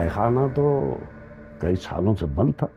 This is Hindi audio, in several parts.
तहखाना तो कई सालों से बंद था।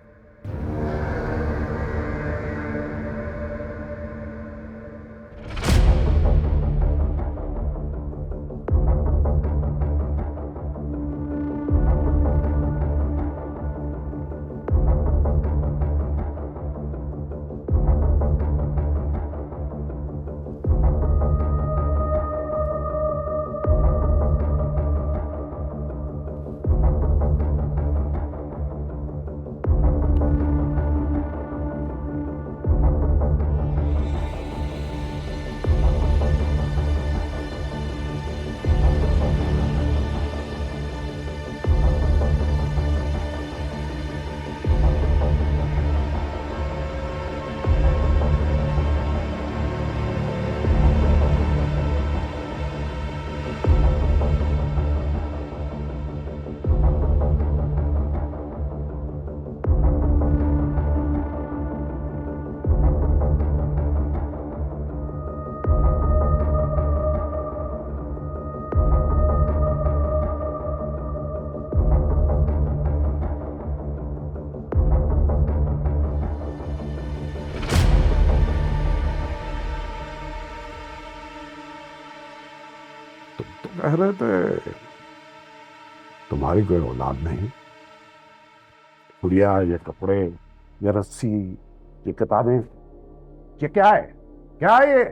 कह रहे थे तुम्हारी कोई औलाद नहीं। गुड़िया, ये कपड़े, ये रस्सी, ये किताबें, ये क्या है? क्या है ये?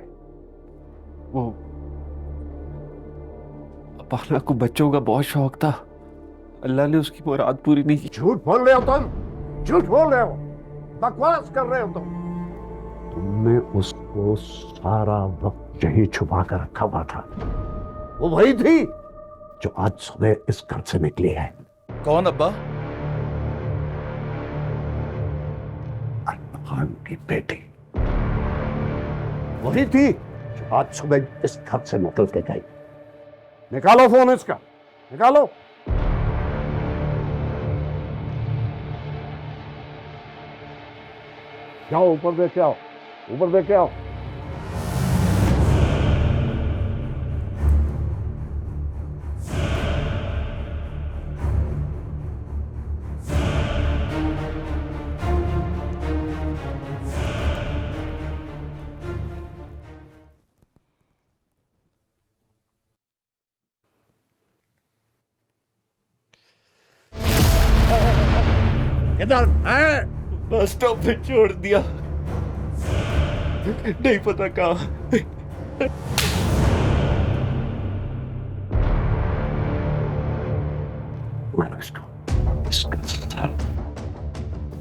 वो अपाना को बच्चों का बहुत शौक था, अल्लाह ने उसकी मुराद पूरी नहीं की। झूठ बोल रहे हो तुम, झूठ बोल रहे हो, बकवास कर रहे हो तुम। तुमने उसको सारा वक्त यही छुपा कर रखा हुआ था। वो वही थी जो आज सुबह इस घर से निकली है। कौन अब्बा? खान की बेटी वही थी जो आज सुबह इस घर से निकल के गई। निकालो फोन इसका, निकालो। जाओ ऊपर देख के आओ, ऊपर देख के आओ। इधर है। बस स्टॉप पे छोड़ दिया, नहीं पता कहाँ। इसका सर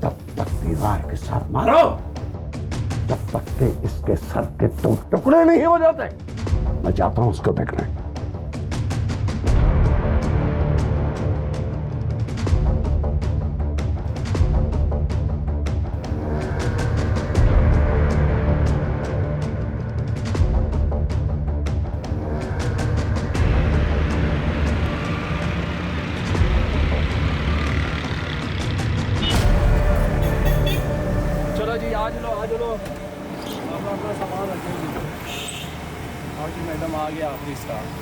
तब तक दीवार के साथ मारो जब तक कि इसके सर के टुकड़े नहीं हो जाते। मैं जाता हूं उसको देखने। चलो अपना सामान रखेंगे। और जी मैडम आ गया आखिरी स्टाफ।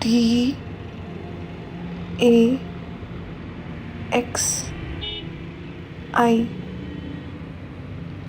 TAXI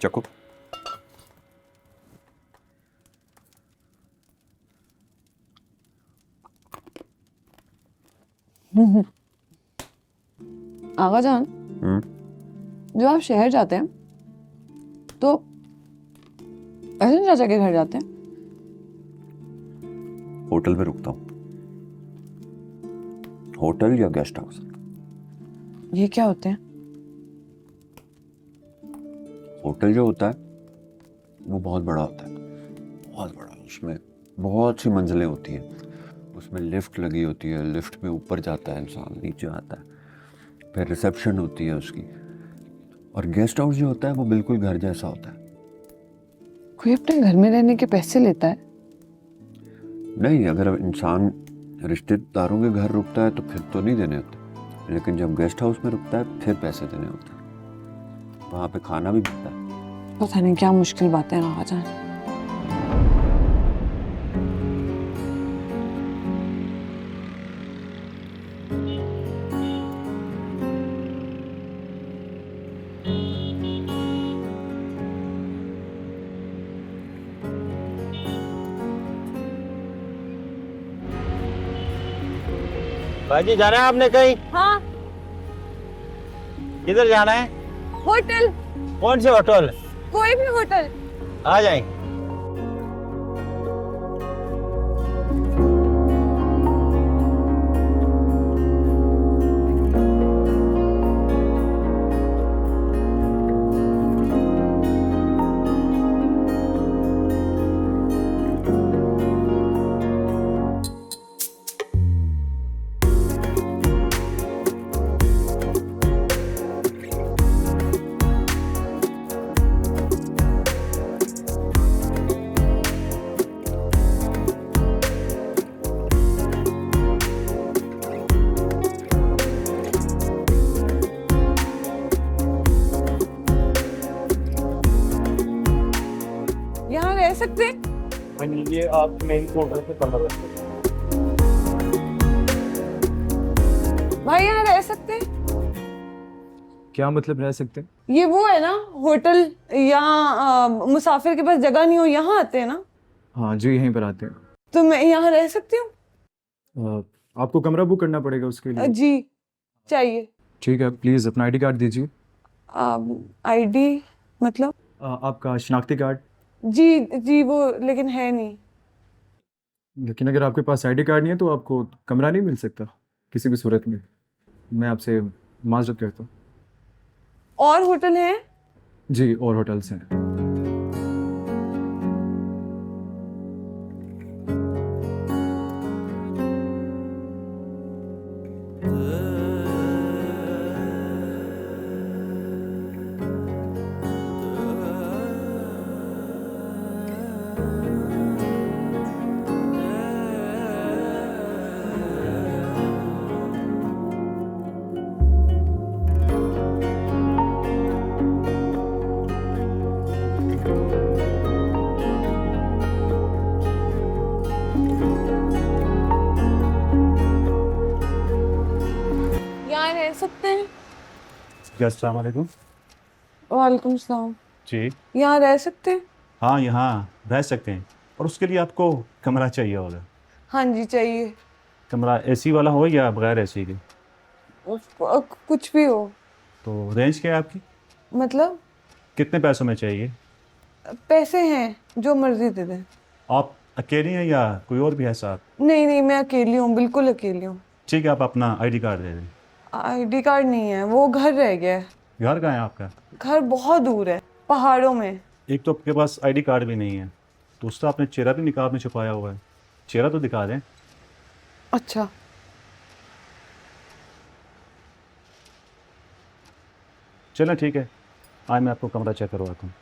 चको। आगा जान, जब आप शहर जाते हैं तो ऐसे नहीं चाचा के घर जाते हैं? होटल में रुकता हूँ, होटल या गेस्ट हाउस। ये क्या होते हैं? होटल जो होता है वो बहुत बड़ा होता है, बहुत बड़ा। उसमें बहुत सी मंजिलें होती हैं, उसमें लिफ्ट लगी होती है, लिफ्ट में ऊपर जाता है इंसान, नीचे आता है, फिर रिसेप्शन होती है उसकी। और गेस्ट हाउस जो होता है वो बिल्कुल घर जैसा होता है। कोई अपने घर में रहने के पैसे लेता है? नहीं, अगर इंसान रिश्तेदारों के घर रुकता है तो फिर तो नहीं देने होते, लेकिन जब गेस्ट हाउस में रुकता है फिर पैसे देने होते हैं। वहाँ पे खाना भी मिलता है। पता नहीं क्या मुश्किल बातें हैं आगा जान। भाई जी जाना है आपने कहीं? हाँ, किधर जाना है? होटल। कौन से होटल? कोई भी होटल। आ जाएंगे। यहाँ रह सकते हैं? ये आप मेन होटल से 15 बजे। भाई यहाँ रह सकते हैं? क्या मतलब रह सकते हैं? ये वो है ना होटल, यहाँ मुसाफिर के पास जगह नहीं हो यहाँ आते हैं ना? हाँ जी, यहीं पर आते हैं। तो मैं यहाँ रह सकती हूँ? आपको कमरा बुक करना पड़ेगा उसके लिए। जी चाहिए। ठीक है, प्लीज़ अपना आईडी कार्ड दीजिए। आईडी मतलब? आपका शनाख्ती कार्ड। जी जी वो लेकिन है नहीं। लेकिन अगर आपके पास आईडी कार्ड नहीं है तो आपको कमरा नहीं मिल सकता किसी भी सूरत में। मैं आपसे माजरत करता हूँ। और होटल है? जी, और होटल्स हैं। यहाँ रह सकते हैं? अस्सलाम वालेकुम। वालेकुम सलाम। जी यहाँ रह सकते हैं? हाँ, यहाँ रह सकते हैं, और उसके लिए आपको कमरा चाहिए होगा। हाँ जी चाहिए। कमरा एसी वाला हो या बगैर एसी के? कुछ भी हो। तो रेंज क्या है आपकी? मतलब कितने पैसों में चाहिए? पैसे हैं, जो मर्जी दे दें। आप अकेली हैं या कोई और भी है साथ? नहीं नहीं मैं अकेली हूँ, बिल्कुल अकेली हूँ। ठीक है, आप अपना आईडी कार्ड दे दें। आईडी कार्ड नहीं है, वो घर रह गया है। घर कहाँ है आपका? घर बहुत दूर है, पहाड़ों में। एक तो आपके पास आईडी कार्ड भी नहीं है, दूसरा आपने चेहरा भी निकाब में छुपाया हुआ है। चेहरा तो दिखा दें। अच्छा चलें ठीक है, आज मैं आपको कमरा चेक करवाता हूँ।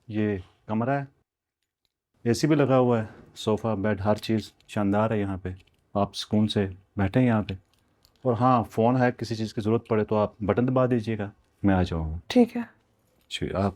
ये कमरा है, एसी भी लगा हुआ है, सोफ़ा बेड हर चीज़ शानदार है यहाँ पे। आप सुकून से बैठे हैं यहाँ पे। और हाँ, फ़ोन है, किसी चीज़ की ज़रूरत पड़े तो आप बटन दबा दीजिएगा, मैं आ जाऊँगा। ठीक है। जी, आप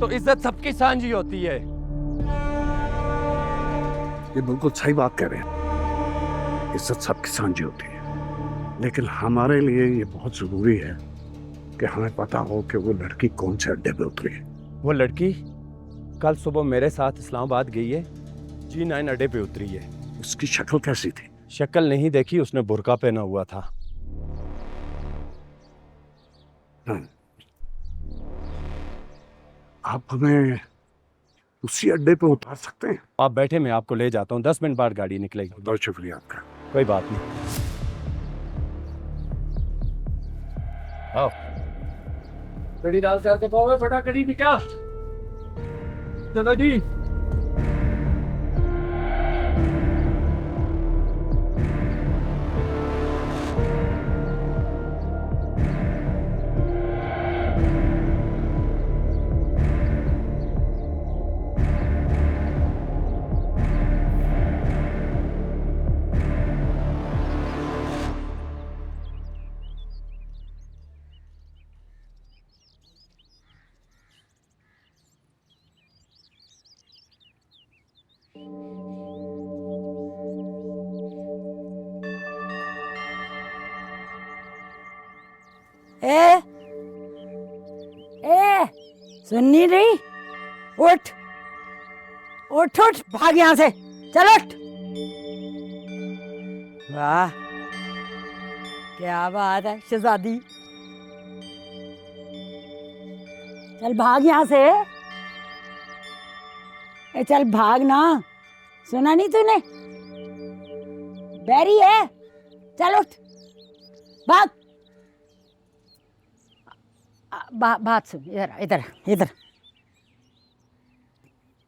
तो इज्जत सबकी सांझी होती है। ये बिल्कुल सही बात कह रहे हैं, इज्जत सबकी सांझी होती है, लेकिन हमारे लिए ये बहुत जरूरी है कि हमें पता हो कि वो लड़की कौन से अड्डे पे उतरी है। वो लड़की कल सुबह मेरे साथ इस्लामाबाद गई है, G9 अड्डे पे उतरी है। उसकी शक्ल कैसी थी? शक्ल नहीं देखी, उसने बुर्का पहना हुआ था। आप हमें उसी अड्डे पे उतार सकते हैं? आप बैठे, मैं आपको ले जाता हूँ, 10 मिनट बाद गाड़ी निकलेगी। बहुत शुक्रिया आपका। कोई बात नहीं। आओ कड़ी डाल करके पाओगे, बड़ा कड़ी भी क्या? चलो जी। ए सुन नहीं रही? उठ उठ उठ, भाग यहाँ से, चल उठ। वाह क्या बात है शहजादी, चल भाग यहाँ से। ए चल भाग ना, सुना नहीं तूने? बैरी है, चल उठ भाग। बात सुन, इधर इधर इधर।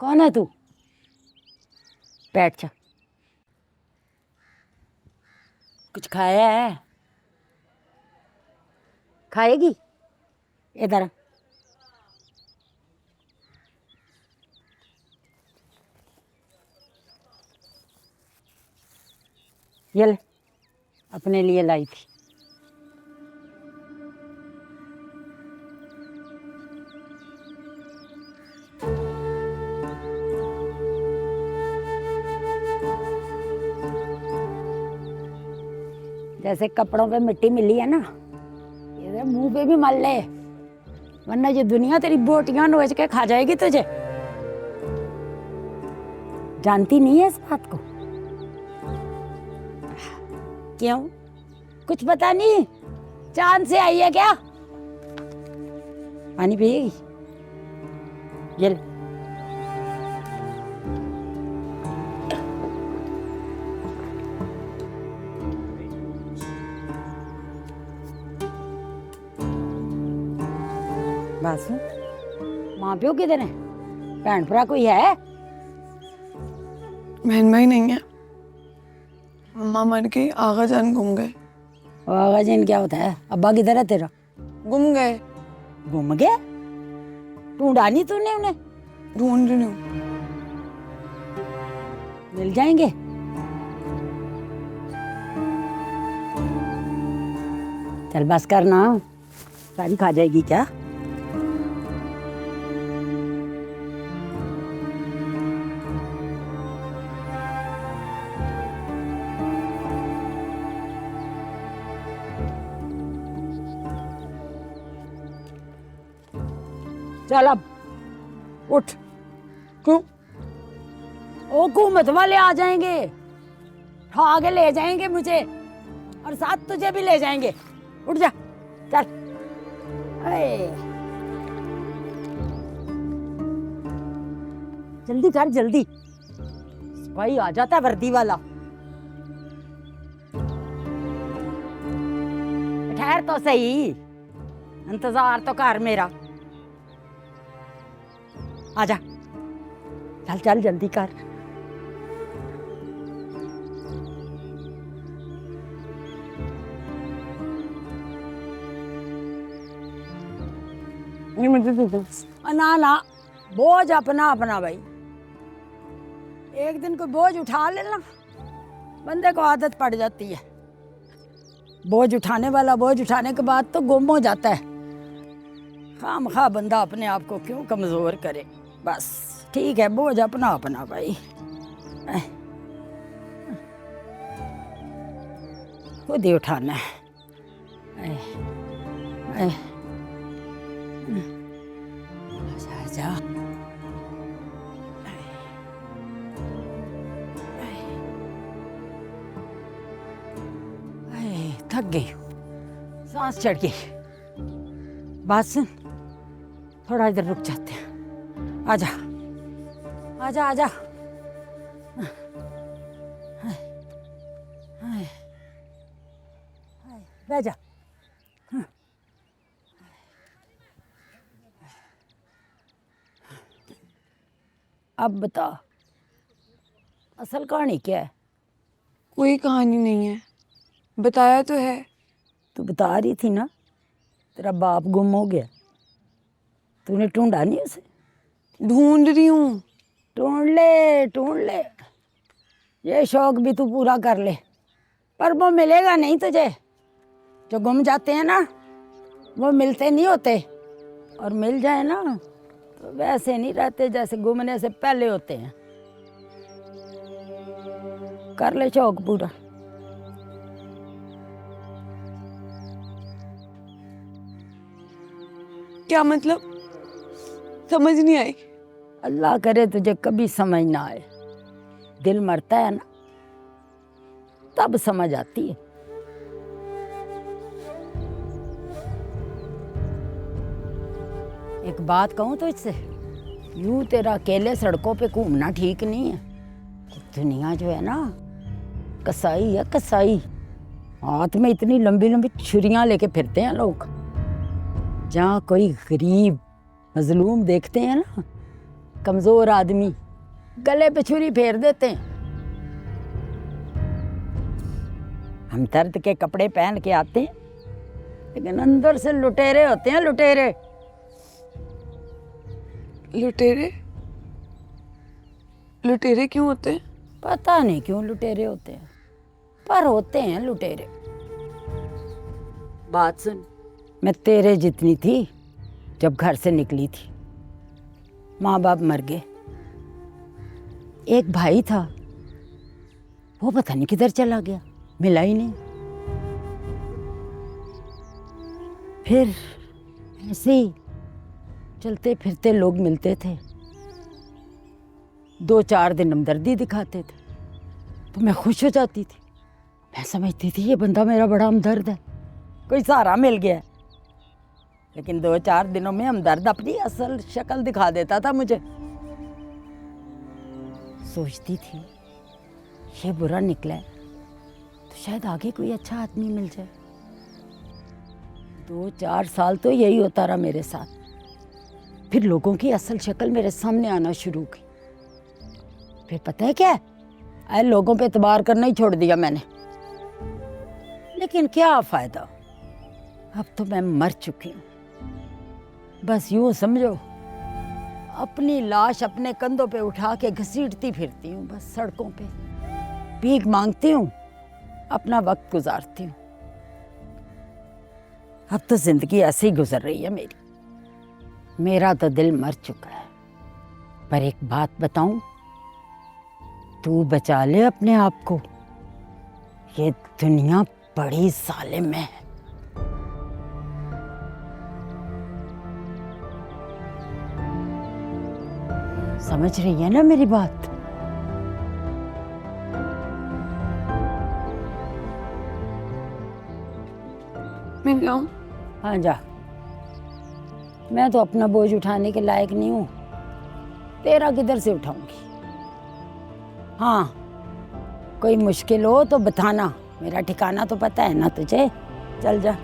कौन है तू? बैठ जा। कुछ खाया है? खाएगी? इधर ये ले, अपने लिए लाई थी। जैसे कपड़ों पे मिट्टी मिली है ना, ये मुंह पे भी मल ले, वरना ये दुनिया तेरी बोटियां नोच के खा जाएगी तुझे। जानती नहीं है इस बात को? क्यों, कुछ पता नहीं? चांद से आई है क्या? पानी पिएगी? ये ले। बस माँ प्यो किधर है? भैन भरा कोई है? बहन भाई नहीं है, मम्मा मर गई, आगा जान गुम गए। आगा जान क्या होता है? अब्बा किधर है तेरा? गुम गए। गुम गए? ढूंढा नहीं तूने उन्हें? ढूंढ रही हूँ। मिल जाएंगे। चल बस करना, सारी खा जाएगी क्या? चल अब उठ। क्यों? हुकूमत वाले आ जाएंगे, उठा के ले जाएंगे मुझे, और साथ तुझे भी ले जाएंगे। उठ जा, चल। जल्दी कर जल्दी, भाई आ जाता है वर्दी वाला। ठहर तो सही, इंतजार तो कर मेरा। आजा, चल चल जल्दी कर। ना ना, बोझ अपना अपना भाई। एक दिन कोई बोझ उठा लेना, बंदे को आदत पड़ जाती है। बोझ उठाने वाला बोझ उठाने के बाद तो गुम हो जाता है। खामखा बंदा अपने आप को क्यों कमज़ोर करे। बस ठीक है, बोझ अपना अपना भाई, खुद ही उठाना है। आजा आजा। थक गई, सांस चढ़ गई। बात सुन, थोड़ा इधर रुक जाते हैं। आजा आजा आजा। बैठ जा। अब बता, असल कहानी क्या है? कोई कहानी नहीं है, बताया तो है। तू बता रही थी ना तेरा बाप गुम हो गया, तूने ढूंढा नहीं उसे? ढूंढ रही हूँ। ढूंढ ले, ये शौक भी तू पूरा कर ले, पर वो मिलेगा नहीं तुझे। जो गुम जाते हैं ना वो मिलते नहीं होते, और मिल जाए ना तो वैसे नहीं रहते जैसे गुमने से पहले होते हैं। कर ले शौक पूरा। क्या मतलब? समझ नहीं आई। अल्लाह करे तुझे कभी समझ ना आए। दिल मरता है ना तब समझ आती है। एक बात कहूँ तो इससे, यूं तेरा अकेले सड़कों पे घूमना ठीक नहीं है। दुनिया जो है ना कसाई है, कसाई। हाथ में इतनी लंबी लंबी छुरियां लेके फिरते हैं लोग। जहाँ कोई गरीब मजलूम देखते हैं ना, कमजोर आदमी, गले पे छुरी फेर देते हैं। हम दर्द के कपड़े पहन के आते हैं, लेकिन अंदर से लुटेरे होते हैं, लुटेरे। लुटेरे? लुटेरे क्यों होते हैं? पता नहीं क्यों लुटेरे होते हैं, पर होते हैं लुटेरे। बात सुन, मैं तेरे जितनी थी जब घर से निकली थी। माँ बाप मर गए, एक भाई था, वो पता नहीं किधर चला गया, मिला ही नहीं। फिर ऐसे ही चलते फिरते लोग मिलते थे, 2-4 दिन हमदर्दी दिखाते थे तो मैं खुश हो जाती थी। मैं समझती थी ये बंदा मेरा बड़ा हमदर्द है, कोई सहारा मिल गया। लेकिन 2-4 दिनों में हमदर्द अपनी असल शक्ल दिखा देता था मुझे। सोचती थी ये बुरा निकला है तो शायद आगे कोई अच्छा आदमी मिल जाए। 2-4 साल तो यही होता रहा मेरे साथ। फिर लोगों की असल शक्ल मेरे सामने आना शुरू की। फिर पता है क्या, ऐ लोगों पे एतबार करना ही छोड़ दिया मैंने। लेकिन क्या फायदा, अब तो मैं मर चुकी हूँ। बस यूँ समझो, अपनी लाश अपने कंधों पे उठा के घसीटती फिरती हूँ बस सड़कों पे, भीख मांगती हूँ, अपना वक्त गुजारती हूँ। अब तो जिंदगी ऐसे ही गुजर रही है मेरी। मेरा तो दिल मर चुका है। पर एक बात बताऊं, तू बचा ले अपने आप को। ये दुनिया बड़ी जालिम है। समझ रही है ना मेरी बात? मैं जाऊं? हाँ जा। मैं तो अपना बोझ उठाने के लायक नहीं हूँ, तेरा किधर से उठाऊंगी। हाँ, कोई मुश्किल हो तो बताना, मेरा ठिकाना तो पता है ना तुझे। चल जा।